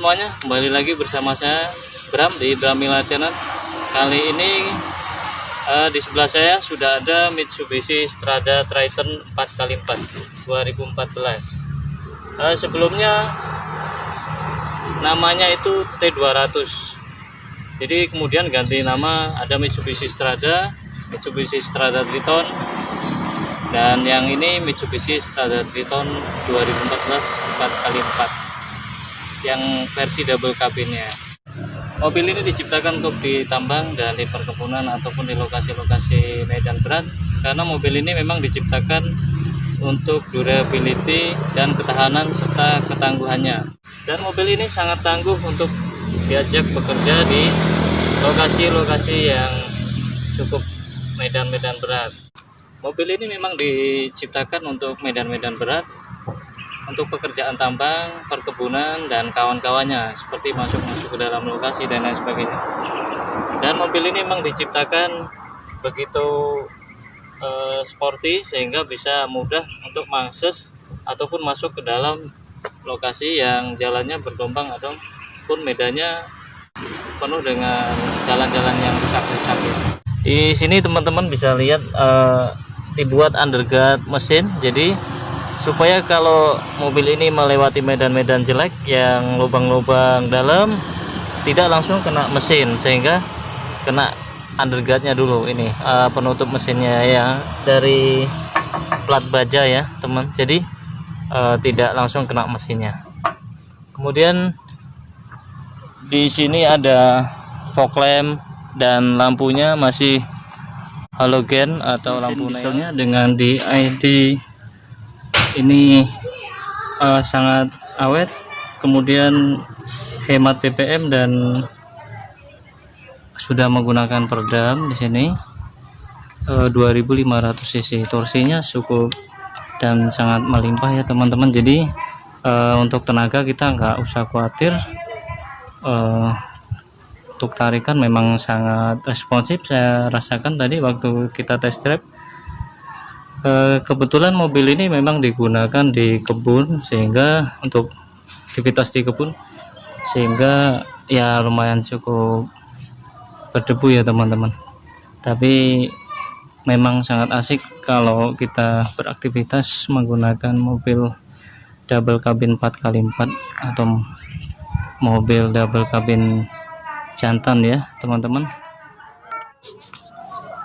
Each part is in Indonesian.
semuanya, kembali lagi bersama saya Bram di Bramila Channel. Kali ini di sebelah saya sudah ada Mitsubishi Strada Triton 4x4 2014. Sebelumnya namanya itu T200, jadi kemudian ganti nama, ada Mitsubishi Strada Triton, dan yang ini Mitsubishi Strada Triton 2014 4x4 yang versi double cabinnya. Mobil ini diciptakan untuk di tambang dan di perkebunan ataupun di lokasi-lokasi medan berat, karena mobil ini memang diciptakan untuk durability dan ketahanan serta ketangguhannya. Dan mobil ini sangat tangguh untuk diajak bekerja di lokasi-lokasi yang cukup medan-medan berat. Mobil ini memang diciptakan untuk medan-medan berat, untuk pekerjaan tambang, perkebunan, dan kawan-kawannya, seperti masuk ke dalam lokasi dan lain sebagainya. Dan mobil ini memang diciptakan begitu sporty sehingga bisa mudah untuk mengakses ataupun masuk ke dalam lokasi yang jalannya bergelombang ataupun medannya penuh dengan jalan-jalan yang rusak-rusak. Di sini teman-teman bisa lihat dibuat underguard mesin, jadi supaya kalau mobil ini melewati medan-medan jelek yang lubang-lubang dalam tidak langsung kena mesin, sehingga kena underguardnya dulu, ini penutup mesinnya ya dari plat baja ya teman, jadi tidak langsung kena mesinnya. Kemudian di sini ada fog lamp dan lampunya masih halogen atau lampu dieselnya dengan di ID ini sangat awet, kemudian hemat BBM dan sudah menggunakan peredam di sini 2500 cc. Torsinya cukup dan sangat melimpah ya teman-teman, jadi untuk tenaga kita nggak usah khawatir. Untuk tarikan memang sangat responsif, saya rasakan tadi waktu kita test drive. Kebetulan mobil ini memang digunakan di kebun, sehingga untuk aktivitas di kebun, sehingga ya lumayan cukup berdebu ya teman-teman. Tapi memang sangat asik kalau kita beraktivitas menggunakan mobil double cabin 4x4 atau mobil double cabin jantan ya teman-teman.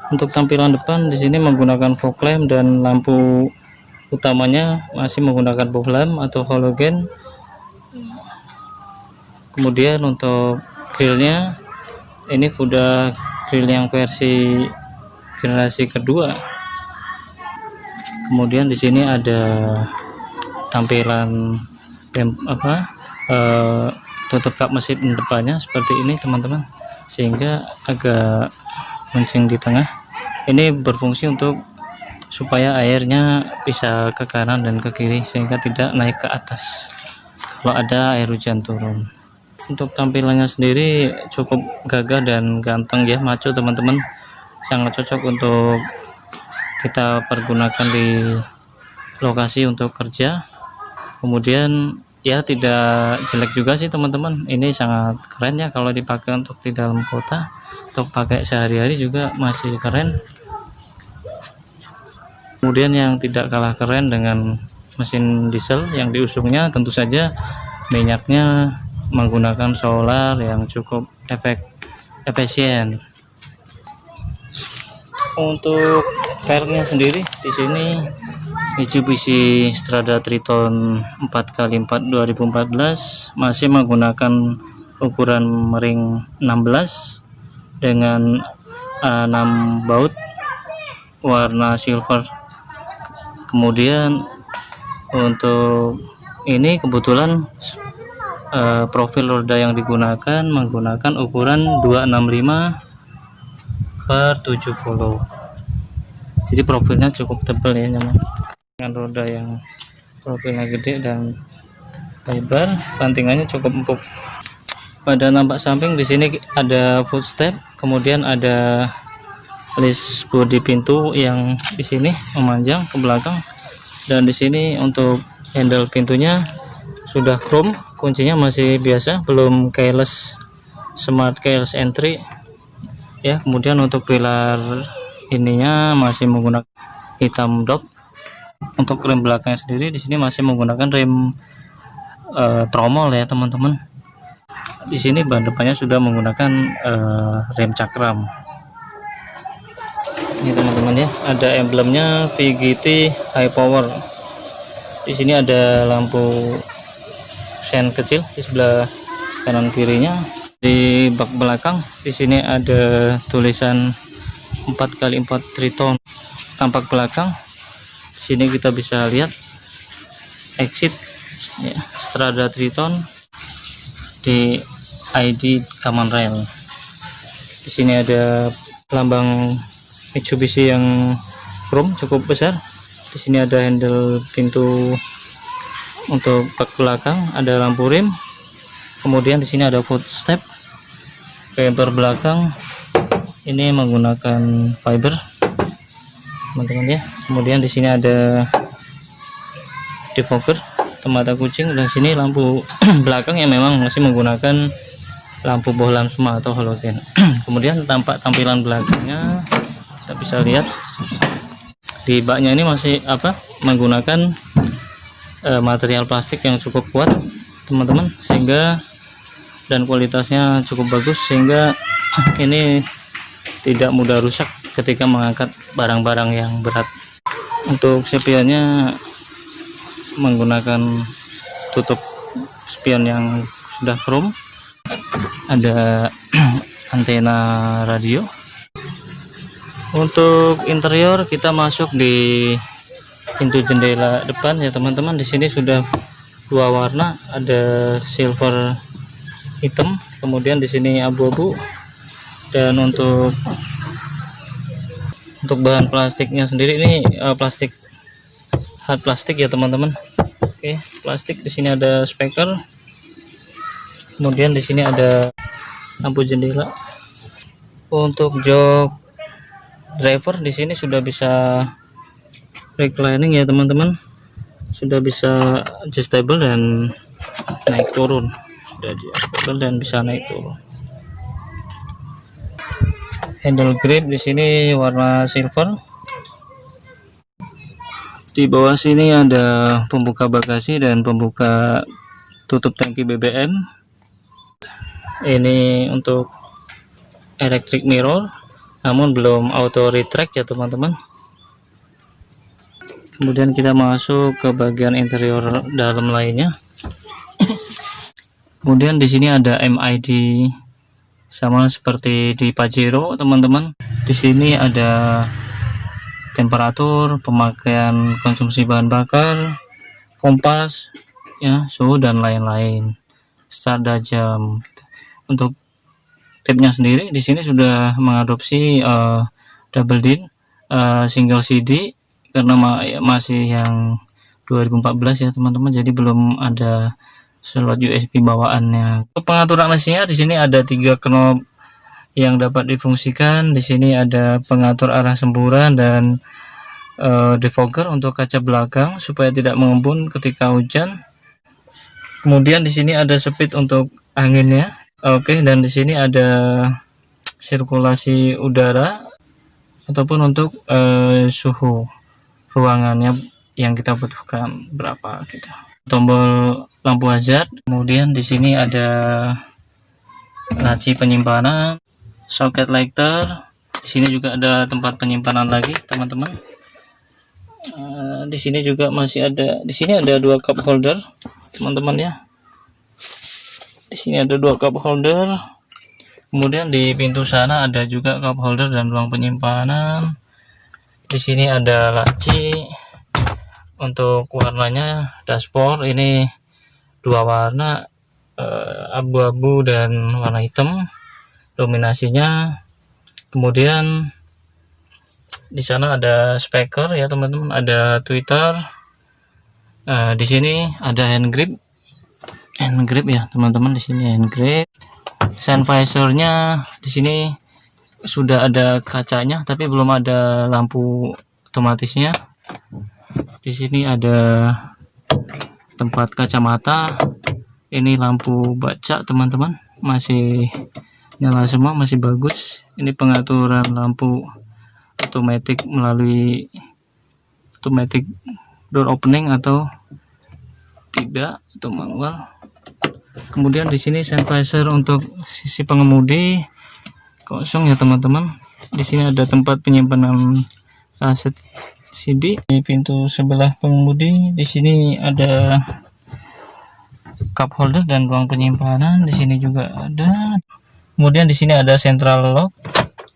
Untuk tampilan depan di sini menggunakan fog lamp dan lampu utamanya masih menggunakan fog lamp atau halogen. Kemudian untuk grillnya ini udah grill yang versi generasi kedua. Kemudian di sini ada tampilan tutup kap mesin depannya seperti ini teman-teman, sehingga agak kuncing di tengah. Ini berfungsi untuk supaya airnya bisa ke kanan dan ke kiri, sehingga tidak naik ke atas kalau ada air hujan turun. Untuk tampilannya sendiri cukup gagah dan ganteng ya, maco teman-teman, sangat cocok untuk kita pergunakan di lokasi untuk kerja. Kemudian ya tidak jelek juga sih teman-teman, ini sangat keren ya kalau dipakai untuk di dalam kota, untuk pakai sehari-hari juga masih keren. Kemudian yang tidak kalah keren dengan mesin diesel yang diusungnya, tentu saja minyaknya menggunakan solar yang cukup efisien. Untuk velgnya sendiri di sini Mitsubishi Strada Triton 4x4 2014 masih menggunakan ukuran ring 16 dengan 6 baut warna silver. Kemudian untuk ini kebetulan profil roda yang digunakan menggunakan ukuran 265/70, jadi profilnya cukup tebal ya nyaman, dengan roda yang profilnya gede dan lebar, bantingannya cukup empuk. Pada nampak samping di sini ada footstep, kemudian ada list bodi pintu yang di sini memanjang ke belakang, dan di sini untuk handle pintunya sudah chrome kuncinya masih biasa, belum keyless, smart keyless entry ya. Kemudian untuk pilar ininya masih menggunakan hitam dop. Untuk rem belakangnya sendiri di sini masih menggunakan rem tromol ya teman-teman. Di sini ban depannya sudah menggunakan rem cakram. Ini teman-teman ya, ada emblemnya VGT High Power. Di sini ada lampu sen kecil di sebelah kanan kirinya. Di bak belakang di sini ada tulisan 4x4 Triton. Tampak belakang di sini kita bisa lihat exit ya, Strada Triton di ID Kaman Rail. Di sini ada lambang Mitsubishi yang chrome cukup besar. Di sini ada handle pintu untuk bak belakang, ada lampu rim. Kemudian di sini ada footstep. Bumper belakang ini menggunakan fiber, teman-teman ya. Kemudian di sini ada defogger, mata kucing, dan sini lampu belakang yang memang masih menggunakan lampu bohlam semua atau halogen. Kemudian tampak tampilan belakangnya kita bisa lihat di baknya ini masih menggunakan material plastik yang cukup kuat teman-teman, sehingga dan kualitasnya cukup bagus, sehingga ini tidak mudah rusak ketika mengangkat barang-barang yang berat. Untuk spionnya menggunakan tutup spion yang sudah chrome, ada antena radio. Untuk interior kita masuk di pintu jendela depan ya teman-teman. Di sini sudah dua warna, ada silver hitam, kemudian di sini abu-abu. Dan untuk bahan plastiknya sendiri ini plastik hard plastik ya teman-teman. Oke, plastik. Di sini ada speaker, kemudian di sini ada lampu jendela. Untuk jok driver di sini sudah bisa reclining ya teman-teman, sudah bisa adjustable dan naik turun, sudah adjustable dan bisa naik turun. Handle grip di sini warna silver. Di bawah sini ada pembuka bagasi dan pembuka tutup tangki BBM. Ini untuk electric mirror, namun belum auto retract ya teman-teman. Kemudian kita masuk ke bagian interior dalam lainnya. Kemudian di sini ada MID sama seperti di Pajero teman-teman. Di sini ada temperatur, pemakaian konsumsi bahan bakar, kompas ya, suhu dan lain-lain, start jam gitu. Untuk tipnya sendiri di sini sudah mengadopsi double DIN single CD karena masih yang 2014 ya teman-teman, jadi belum ada slot USB bawaannya. Untuk pengaturan mesinnya di sini ada 3 knob yang dapat difungsikan. Di sini ada pengatur arah semburan dan defogger untuk kaca belakang supaya tidak mengembun ketika hujan. Kemudian di sini ada speed untuk anginnya. Oke, dan di sini ada sirkulasi udara ataupun untuk suhu ruangannya yang kita butuhkan berapa gitu. Tombol lampu hazard. Kemudian di sini ada laci penyimpanan, soket lighter. Di sini juga ada tempat penyimpanan lagi teman-teman. Di sini juga masih ada, di sini ada 2 cup holder teman-teman ya. Di sini ada 2 cup holder. Kemudian di pintu sana ada juga cup holder dan ruang penyimpanan. Di sini ada laci. Untuk warnanya dashboard ini 2 warna, abu-abu dan warna hitam dominasinya. Kemudian di sana ada speaker ya teman-teman, ada tweeter. Di sini ada hand grip ya teman-teman. Di sini hand grip. Sun visornya di sini sudah ada kacanya tapi belum ada lampu otomatisnya. Di sini ada tempat kacamata, Ini lampu baca teman-teman, masih nyala semua, masih bagus. Ini pengaturan lampu otomatis melalui automatic door opening atau tidak, atau manual. Kemudian di sini sun visor untuk sisi pengemudi kosong ya teman-teman. Di sini ada tempat penyimpanan kaset CD. Di pintu sebelah pengemudi di sini ada cup holder dan ruang penyimpanan. Di sini juga ada. Kemudian di sini ada central lock.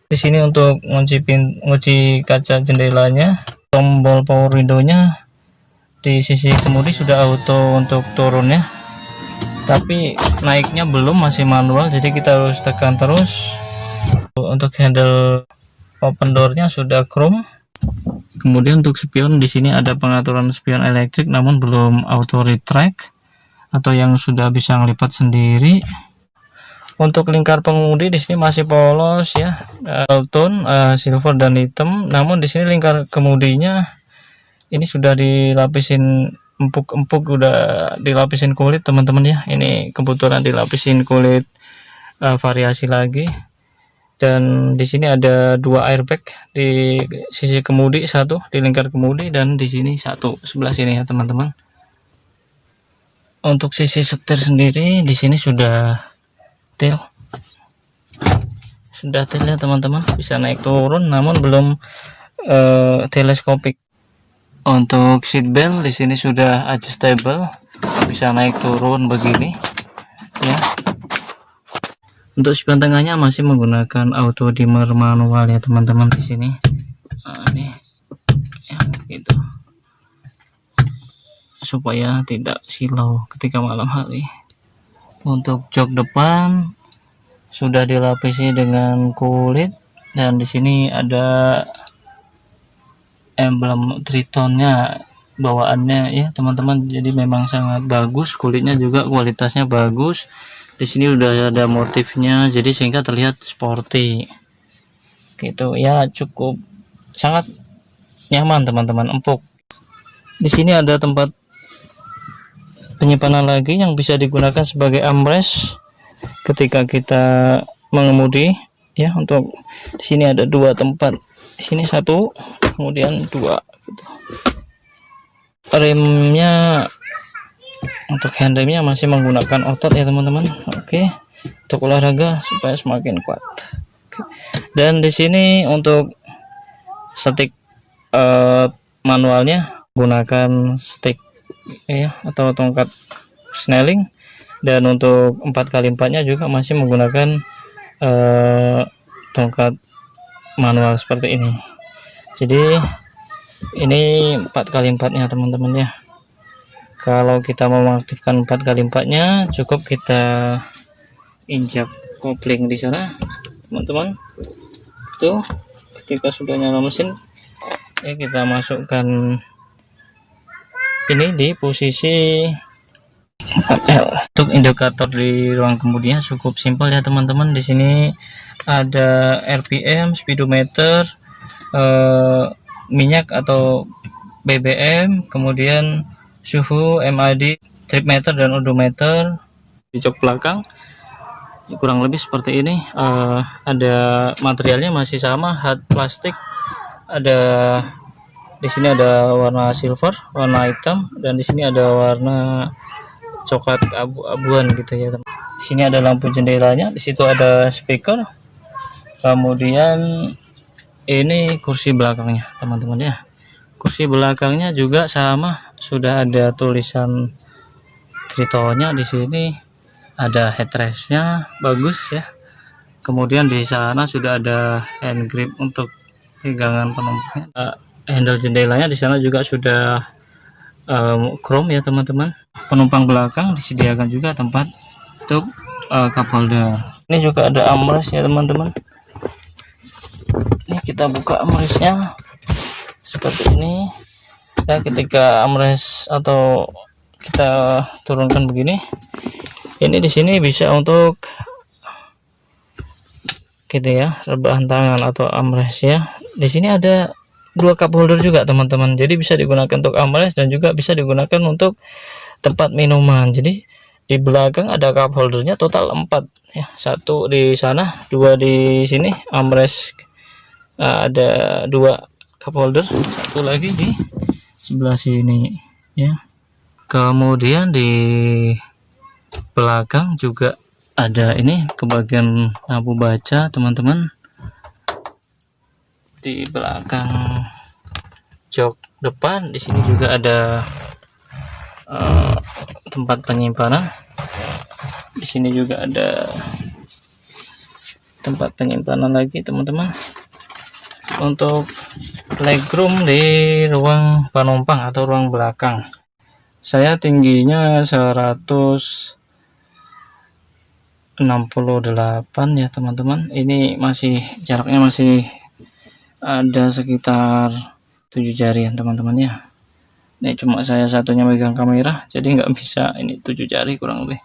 Di sini untuk ngunci kaca jendelanya. Tombol power window-nya di sisi kemudi sudah auto untuk turunnya, tapi naiknya belum, masih manual, jadi kita harus tekan terus. Untuk handle open door-nya sudah chrome. Kemudian untuk spion di sini ada pengaturan spion elektrik namun belum auto retract atau yang sudah bisa ngelipat sendiri. Untuk lingkar pengemudi di sini masih polos ya, tone silver dan hitam. Namun di sini lingkar kemudinya ini sudah dilapisin empuk-empuk, udah dilapisin kulit teman-teman ya. Ini kebetulan dilapisin kulit variasi lagi. Dan di sini ada 2 airbag di sisi kemudi, satu di lingkar kemudi dan di sini satu sebelah sini ya teman-teman. Untuk sisi setir sendiri di sini sudah til ya teman-teman, bisa naik turun namun belum teleskopik. Untuk seat belt di sini sudah adjustable, bisa naik turun begini ya. Untuk spion tengahnya masih menggunakan auto dimmer manual ya teman-teman di sini. Nah, ini ya gitu, supaya tidak silau ketika malam hari. Untuk jok depan sudah dilapisi dengan kulit dan di sini ada emblem Tritonnya bawaannya ya teman-teman, jadi memang sangat bagus, kulitnya juga kualitasnya bagus. Di sini udah ada motifnya, jadi sehingga terlihat sporty gitu ya, cukup sangat nyaman teman-teman, empuk. Di sini ada tempat penyimpanan lagi yang bisa digunakan sebagai armrest ketika kita mengemudi ya. Untuk di sini ada 2 tempat, di sini 1 kemudian 2 gitu. Remnya untuk handremnya masih menggunakan otot ya teman-teman. Oke, untuk olahraga supaya semakin kuat. Oke. Dan di sini untuk stick manualnya gunakan stick ya atau tongkat snelling, dan untuk 4x4-nya juga masih menggunakan tongkat manual seperti ini. Jadi ini 4x4-nya teman-teman ya. Kalau kita mau mengaktifkan 4x4-nya cukup kita injak kopling di sana teman-teman. Itu ketika sudah nyala mesin ya kita masukkan ini di posisi 4L. Untuk indikator di ruang kemudinya cukup simpel ya teman-teman. Di sini ada RPM, speedometer, minyak atau BBM, kemudian suhu, MID, trip meter dan odometer. Di jok belakang kurang lebih seperti ini. Ada materialnya masih sama, hard plastik. Ada di sini ada warna silver, warna hitam, dan di sini ada warna coklat abu-abuan gitu ya teman. Di sini ada lampu jendelanya, di situ ada speaker. Kemudian ini kursi belakangnya teman-teman ya. Kursi belakangnya juga sama, sudah ada tulisan Tritonnya. Di sini ada headrestnya bagus ya. Kemudian di sana sudah ada hand grip untuk pegangan penumpang. Handle jendelanya di sana juga sudah chrome ya teman-teman. Penumpang belakang disediakan juga tempat untuk cup holder. Ini juga ada armrest ya teman-teman. Ini kita buka armrestnya seperti ini ya. Ketika armrest atau kita turunkan begini, ini di sini bisa untuk gitu ya, rebahan tangan atau armrest ya. Di sini ada 2 cup holder juga teman-teman, jadi bisa digunakan untuk armrest dan juga bisa digunakan untuk tempat minuman. Jadi Di belakang ada cup holdernya total 4 ya, 1 di sana, 2 di sini, armrest ada 2 cup holder, 1 lagi di sebelah sini ya. Kemudian di belakang juga ada ini ke bagian lampu baca teman-teman. Di belakang jok depan di sini juga ada tempat penyimpanan. Di sini juga ada tempat penyimpanan lagi teman-teman. Untuk legroom di ruang penumpang atau ruang belakang, saya tingginya 168 ya teman-teman. Ini masih jaraknya masih ada sekitar 7 jari ya teman-teman ya. Ini cuma saya satunya megang kamera, jadi nggak bisa ini 7 jari kurang lebih.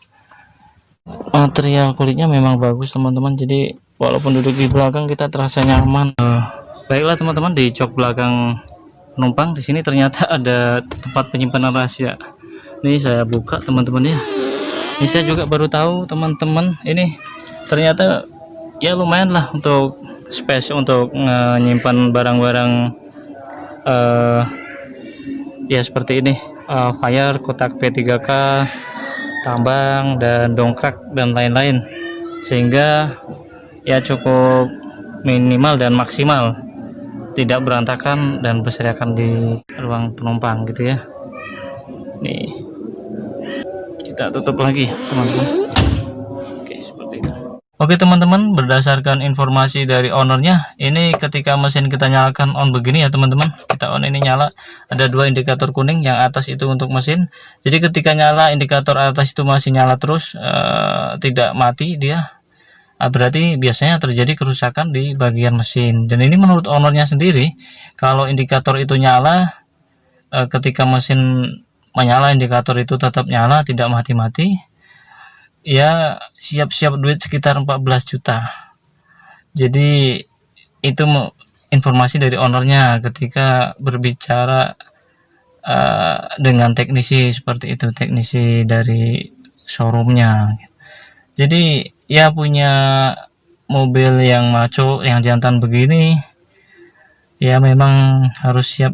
Material kulitnya memang bagus teman-teman, jadi walaupun duduk di belakang kita terasa nyaman. Baiklah teman-teman, di jok belakang penumpang di sini ternyata ada tempat penyimpanan rahasia. Ini saya buka teman-teman ya. Ini saya juga baru tahu teman-teman, ini ternyata ya lumayan lah untuk space untuk menyimpan barang-barang ya seperti ini, fire, kotak P3K, tambang dan dongkrak dan lain-lain, sehingga ya cukup minimal dan maksimal, tidak berantakan dan berserakan di ruang penumpang gitu ya. Nih kita tutup lagi teman-teman. Oke, seperti itu. Oke teman-teman, berdasarkan informasi dari ownernya, ini ketika mesin kita nyalakan on begini ya teman-teman, kita on ini nyala, ada 2 indikator kuning, yang atas itu untuk mesin. Jadi ketika nyala indikator atas itu masih nyala terus, tidak mati dia, berarti biasanya terjadi kerusakan di bagian mesin. Dan ini menurut ownernya sendiri, kalau indikator itu nyala, ketika mesin menyala indikator itu tetap nyala, tidak mati-mati, ya siap-siap duit sekitar 14 juta. Jadi itu informasi dari ownernya ketika berbicara dengan teknisi seperti itu, teknisi dari showroomnya. Jadi ya punya mobil yang maco, yang jantan begini, ya memang harus siap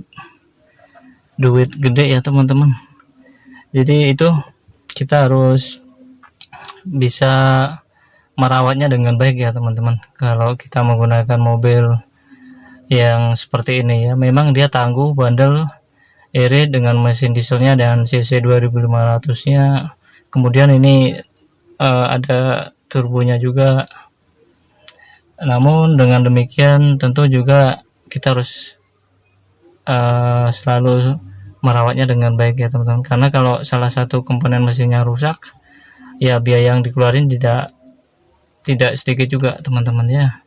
duit gede ya teman-teman. Jadi itu kita harus bisa merawatnya dengan baik ya teman-teman. Kalau kita menggunakan mobil yang seperti ini ya, memang dia tangguh, bandel, irit dengan mesin dieselnya dan cc 2500 nya. Kemudian ini ada turbonya juga. Namun dengan demikian tentu juga kita harus selalu merawatnya dengan baik ya teman-teman, karena kalau salah satu komponen mesinnya rusak, ya biaya yang dikeluarin tidak sedikit juga teman-teman ya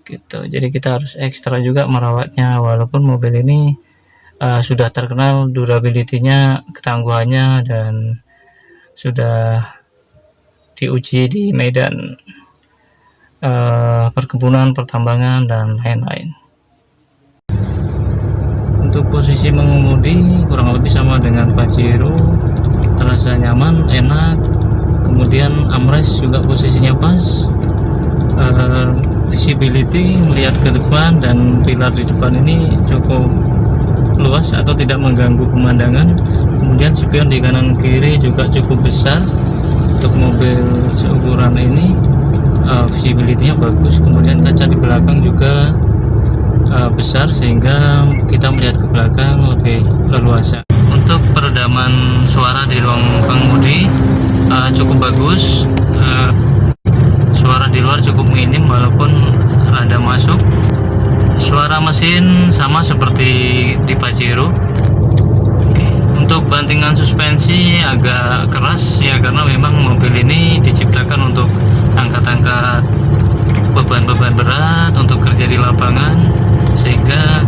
gitu. Jadi kita harus ekstra juga merawatnya, walaupun mobil ini sudah terkenal durability-nya, ketangguhannya, dan sudah diuji di medan perkebunan, pertambangan, dan lain-lain. Untuk posisi mengemudi kurang lebih sama dengan Pajero, terasa nyaman, enak. Kemudian armrest juga posisinya pas, visibility melihat ke depan dan pilar di depan ini cukup luas atau tidak mengganggu pemandangan. Kemudian spion di kanan kiri juga cukup besar untuk mobil seukuran ini, visibility-nya bagus. Kemudian kaca di belakang juga besar sehingga kita melihat ke belakang lebih leluasa. Untuk peredaman suara di ruang pengemudi cukup bagus, suara di luar cukup minim walaupun ada masuk. Suara mesin sama seperti di Pajero. Untuk bantingan suspensi agak keras ya, karena memang mobil ini diciptakan untuk angkat-angkat beban-beban berat untuk kerja di lapangan, sehingga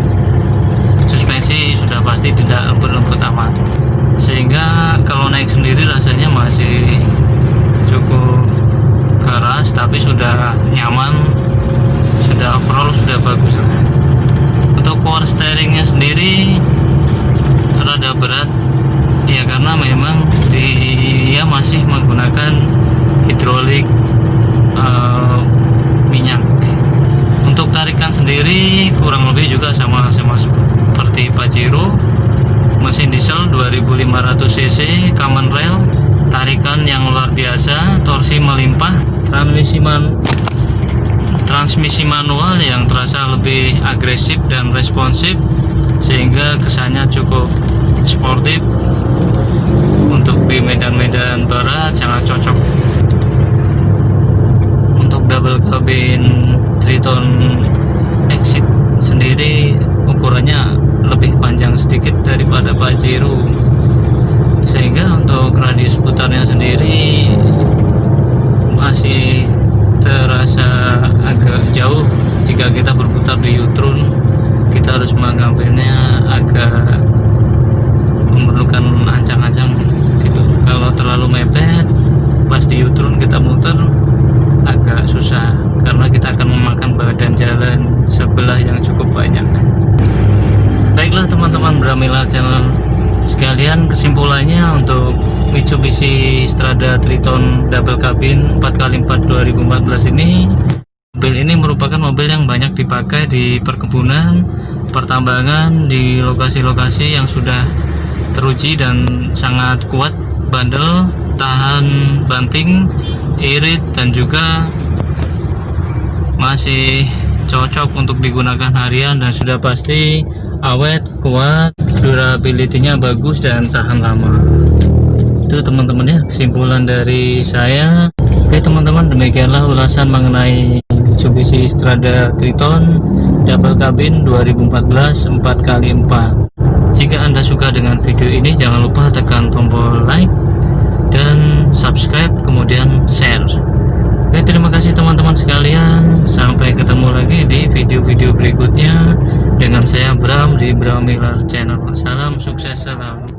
suspensi sudah pasti tidak lembut-lembut amat, sehingga kalau naik sendiri rasanya masih cukup keras, tapi sudah nyaman, sudah overall sudah bagus. Untuk power steeringnya sendiri rada berat ya karena memang dia masih menggunakan hidrolik minyak. Untuk tarikan sendiri kurang lebih juga sama seperti Pajero, mesin diesel 2500 cc, common rail, tarikan yang luar biasa, torsi melimpah, transmisi manual yang terasa lebih agresif dan responsif sehingga kesannya cukup sportif. Untuk di medan-medan berat sangat cocok. Untuk double cabin Triton Exit sendiri ukurannya lebih panjang sedikit daripada Pajero, sehingga untuk radius putarnya sendiri masih terasa agak jauh. Jika kita berputar di U-turn, kita harus mengambilnya agak memerlukan ancang-ancang gitu. Kalau terlalu mepet pas di U-turn kita muter agak susah karena kita akan memakan badan jalan sebelah yang cukup banyak. Baiklah teman-teman Bramila channel sekalian, kesimpulannya untuk Mitsubishi Strada Triton double cabin 4x4 2014 ini, mobil ini merupakan mobil yang banyak dipakai di perkebunan, pertambangan, di lokasi-lokasi yang sudah teruji dan sangat kuat, bandel, tahan banting, irit, dan juga masih cocok untuk digunakan harian dan sudah pasti awet, kuat, durability-nya bagus dan tahan lama. Itu teman-teman ya kesimpulan dari saya. Oke teman-teman, demikianlah ulasan mengenai Mitsubishi Strada Triton double cabin 2014 4x4. Jika Anda suka dengan video ini, jangan lupa tekan tombol like dan subscribe, kemudian share. Oke, terima kasih teman-teman sekalian. Sampai ketemu lagi di video-video berikutnya dengan saya Bram di Bram Miller Channel. Salam sukses selalu.